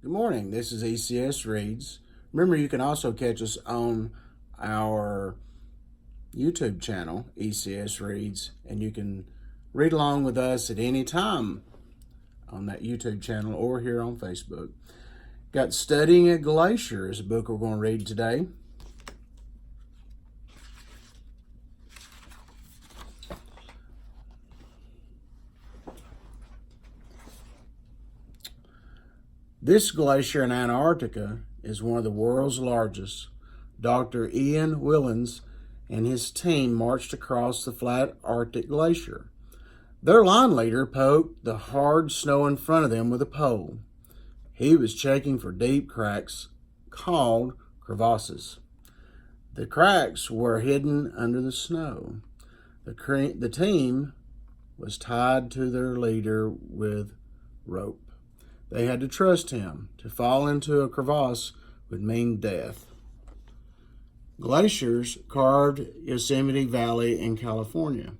Good morning. This is ECS-READS. Remember, you can also catch us on our YouTube channel, ECS-READS, and you can read along with us at any time on that YouTube channel or here on Facebook. Got Studying a Glacier is a book we're going to read today. This glacier in Antarctica is one of the world's largest. Dr. Ian Willens and his team marched across the flat Arctic glacier. Their line leader poked the hard snow in front of them with a pole. He was checking for deep cracks called crevasses. The cracks were hidden under the snow. The team was tied to their leader with rope. They had to trust him. To fall into a crevasse would mean death. Glaciers carved Yosemite Valley in California.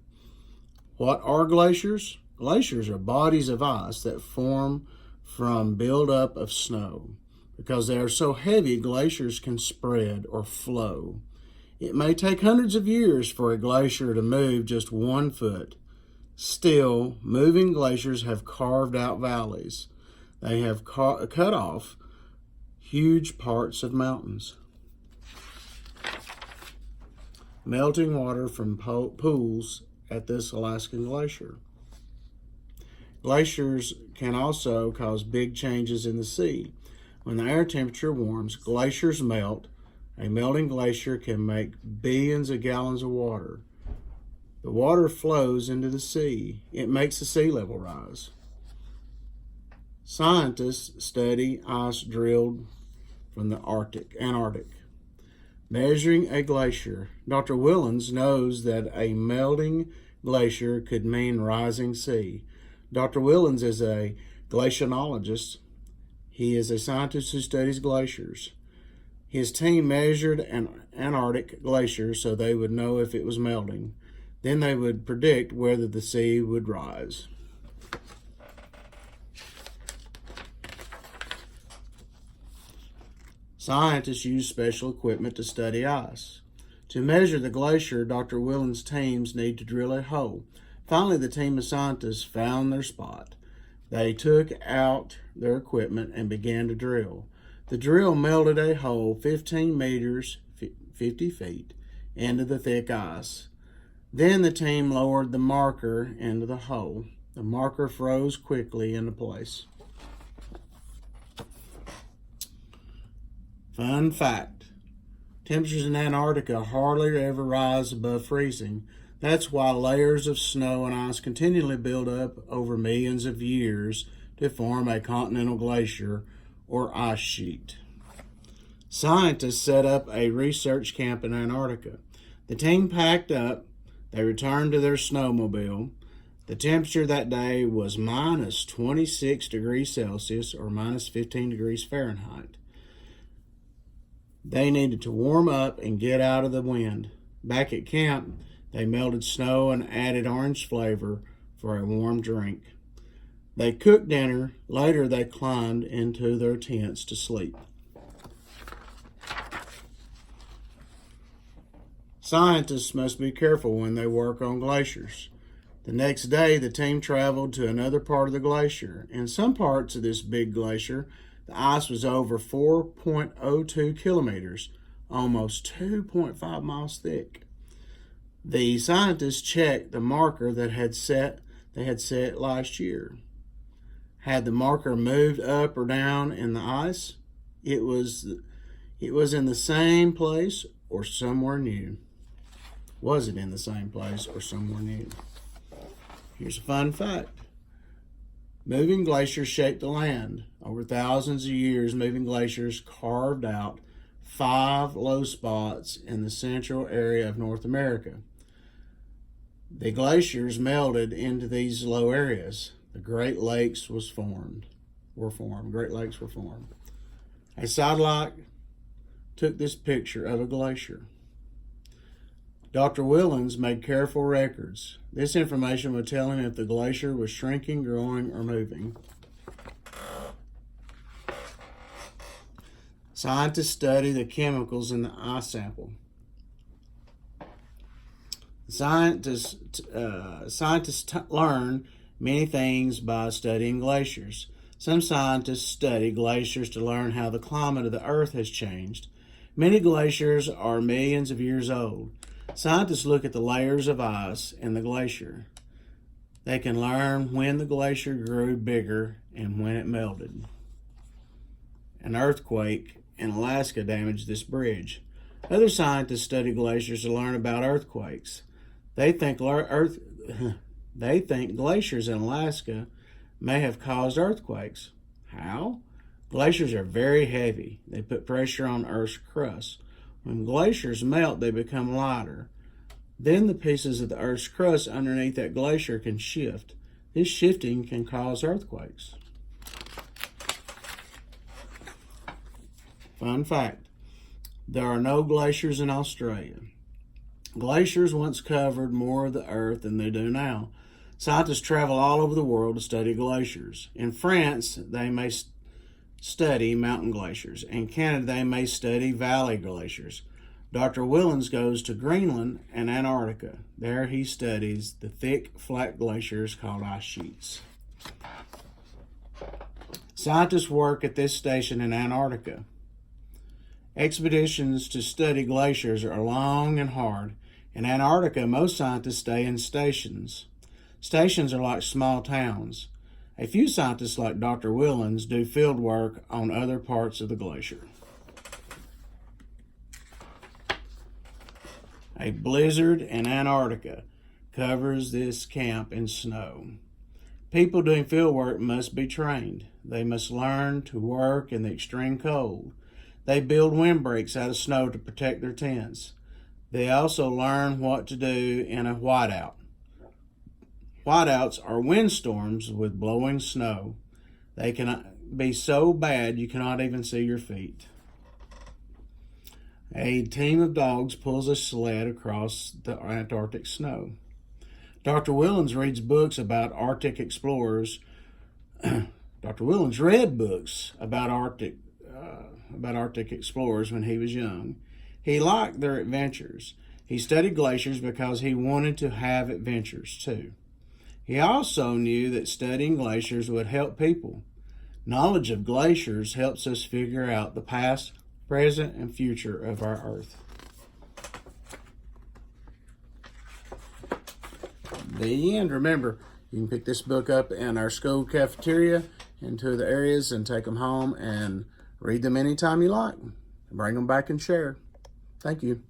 What are glaciers? Glaciers are bodies of ice that form from buildup of snow. Because they are so heavy, glaciers can spread or flow. It may take hundreds of years for a glacier to move just 1 foot. Still, moving glaciers have carved out valleys. They have cut off huge parts of mountains. Melting water from pools at this Alaskan glacier. Glaciers can also cause big changes in the sea. When the air temperature warms, glaciers melt. A melting glacier can make billions of gallons of water. The water flows into the sea. It makes the sea level rise. Scientists study ice drilled from the Antarctic. Measuring a glacier. Dr. Willens knows that a melting glacier could mean rising sea. Dr. Willens is a glaciologist. He is a scientist who studies glaciers. His team measured an Antarctic glacier so they would know if it was melting. Then they would predict whether the sea would rise. Scientists use special equipment to study ice. To measure the glacier, Dr. Willens' teams need to drill a hole. Finally, the team of scientists found their spot. They took out their equipment and began to drill. The drill melted a hole 15 meters, 50 feet, into the thick ice. Then the team lowered the marker into the hole. The marker froze quickly into place. Fun fact, temperatures in Antarctica hardly ever rise above freezing. That's why layers of snow and ice continually build up over millions of years to form a continental glacier or ice sheet. Scientists set up a research camp in Antarctica. The team packed up. They returned to their snowmobile. The temperature that day was minus 26 degrees Celsius or minus 15 degrees Fahrenheit. They needed to warm up and get out of the wind. Back at camp, they melted snow and added orange flavor for a warm drink. They cooked dinner. Later, they climbed into their tents to sleep. Scientists must be careful when they work on glaciers. The next day, the team traveled to another part of the glacier. In some parts of this big glacier, the ice was over 4.02 kilometers, almost 2.5 miles thick. The scientists checked the marker that they had set last year. Had the marker moved up or down in the ice? It was in the same place or somewhere new. Was it in the same place or somewhere new? Here's a fun fact. Moving glaciers shaped the land. Over thousands of years, moving glaciers carved out 5 low spots in the central area of North America. The glaciers melted into these low areas. The Great Lakes were formed. Great Lakes were formed. A satellite took this picture of a glacier. Dr. Willens made careful records. This information would tell him if the glacier was shrinking, growing, or moving. Scientists study the chemicals in the ice sample. Scientists learn many things by studying glaciers. Some scientists study glaciers to learn how the climate of the Earth has changed. Many glaciers are millions of years old. Scientists look at the layers of ice in the glacier. They can learn when the glacier grew bigger and when it melted. An earthquake in Alaska damaged this bridge. Other scientists study glaciers to learn about earthquakes. They think glaciers in Alaska may have caused earthquakes. How? Glaciers are very heavy. They put pressure on Earth's crust. When glaciers melt, they become lighter. Then the pieces of the Earth's crust underneath that glacier can shift. This shifting can cause earthquakes. Fun fact, there are no glaciers in Australia. Glaciers once covered more of the Earth than they do now. Scientists travel all over the world to study glaciers. In France, they may study mountain glaciers. In Canada, they may study valley glaciers. Dr. Willens goes to Greenland and Antarctica. There he studies the thick, flat glaciers called ice sheets. Scientists work at this station in Antarctica. Expeditions to study glaciers are long and hard. In Antarctica, most scientists stay in stations. Stations are like small towns. A few scientists, like Dr. Willens, do field work on other parts of the glacier. A blizzard in Antarctica covers this camp in snow. People doing field work must be trained. They must learn to work in the extreme cold. They build windbreaks out of snow to protect their tents. They also learn what to do in a whiteout. Whiteouts are windstorms with blowing snow. They can be so bad you cannot even see your feet. A team of dogs pulls a sled across the Antarctic snow. Dr. Willens reads books about Arctic explorers. Dr. Willens read books about Arctic explorers when he was young. He liked their adventures. He studied glaciers because he wanted to have adventures too. He also knew that studying glaciers would help people. Knowledge of glaciers helps us figure out the past, present, and future of our Earth. The end. Remember, you can pick this book up in our school cafeteria into the areas and take them home and read them anytime you like. Bring them back and share. Thank you.